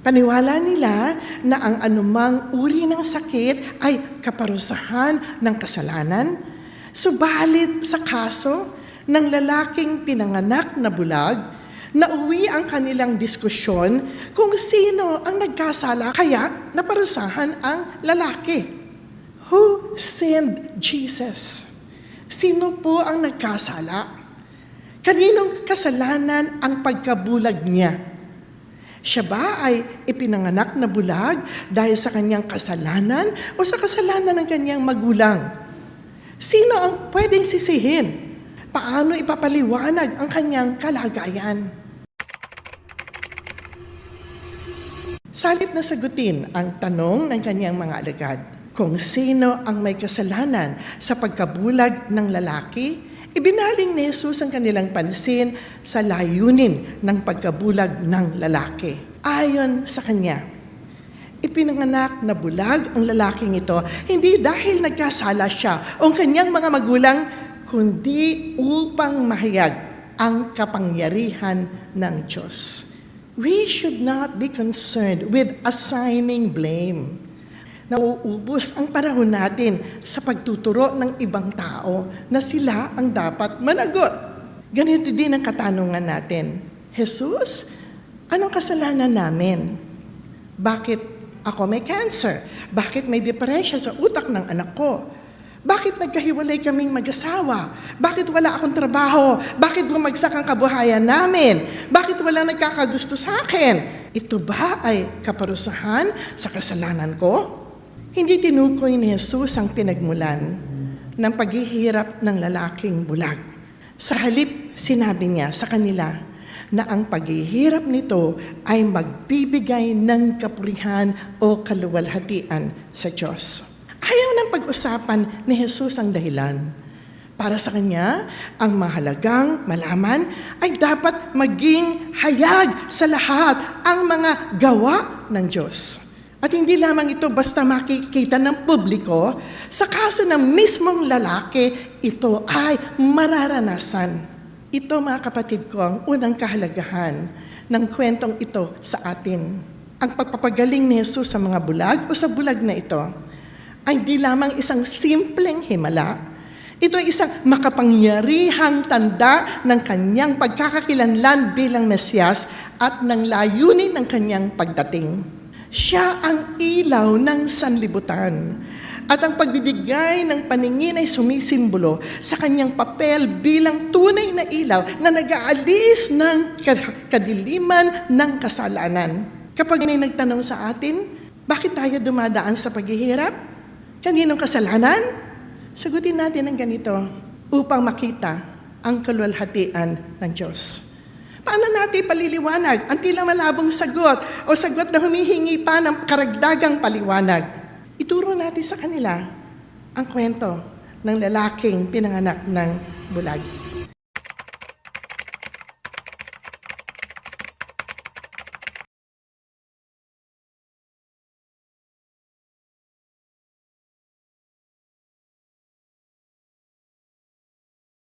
Paniwala nila na ang anumang uri ng sakit ay kaparusahan ng kasalanan. Subalit sa kaso ng lalaking pinanganak na bulag, nauwi ang kanilang diskusyon kung sino ang nagkasala kaya naparusahan ang lalaki. Who sinned Jesus? Sino po ang nagkasala? Kaninong kasalanan ang pagkabulag niya? Siya ba ay ipinanganak na bulag dahil sa kanyang kasalanan o sa kasalanan ng kanyang magulang? Sino ang pwedeng sisihin? Paano ipapaliwanag ang kanyang kalagayan? Salit na sagutin ang tanong ng kanyang mga alagad kung sino ang may kasalanan sa pagkabulag ng lalaki, ibinaling ni Jesus ang kanilang pansin sa layunin ng pagkabulag ng lalaki. Ayon sa kanya, ipinanganak na bulag ang lalaking ito, hindi dahil nagkasala siya o kanyang mga magulang, kundi upang mahayag ang kapangyarihan ng Diyos. We should not be concerned with assigning blame. Nauubos ang panahon natin sa pagtuturo ng ibang tao na sila ang dapat managot. Ganito din ang katanungan natin. Jesus, anong kasalanan namin? Bakit ako may cancer? Bakit may depresya sa utak ng anak ko? Bakit nagkahiwalay kaming mag-asawa? Bakit wala akong trabaho? Bakit bumagsak ang kabuhayan namin? Bakit wala nagkakagusto sa akin? Ito ba ay kaparusahan sa kasalanan ko? Hindi tinukoy ni Jesus ang pinagmulan ng paghihirap ng lalaking bulag. Sa halip, sinabi niya sa kanila na ang paghihirap nito ay magbibigay ng kapurihan o kaluwalhatian sa Diyos. Ayaw ng pag-usapan ni Jesus ang dahilan. Para sa kanya, ang mahalagang malaman ay dapat maging hayag sa lahat ang mga gawa ng Diyos. At hindi lamang ito basta makikita ng publiko, sa kaso ng mismong lalaki, ito ay mararanasan. Ito, mga kapatid ko, ang unang kahalagahan ng kwentong ito sa atin. Ang pagpapagaling ni Jesus sa mga bulag o sa bulag na ito ay di lamang isang simpleng himala. Ito ay isang makapangyarihang tanda ng kanyang pagkakakilanlan bilang Mesiyas at ng layunin ng kanyang pagdating. Siya ang ilaw ng sanlibutan. At ang pagbibigay ng paningin ay sumisimbolo sa kanyang papel bilang tunay na ilaw na nag-aalis ng kadiliman ng kasalanan. Kapag may nagtanong sa atin, bakit tayo dumadaan sa paghihirap? Kaninong kasalanan? Sagutin natin ang ganito upang makita ang kaluwalhatian ng Diyos. Paano natin paliliwanag ang tila malabong sagot o sagot na humihingi pa ng karagdagang paliwanag? Ituro natin sa kanila ang kwento ng lalaking pinanganak ng bulag.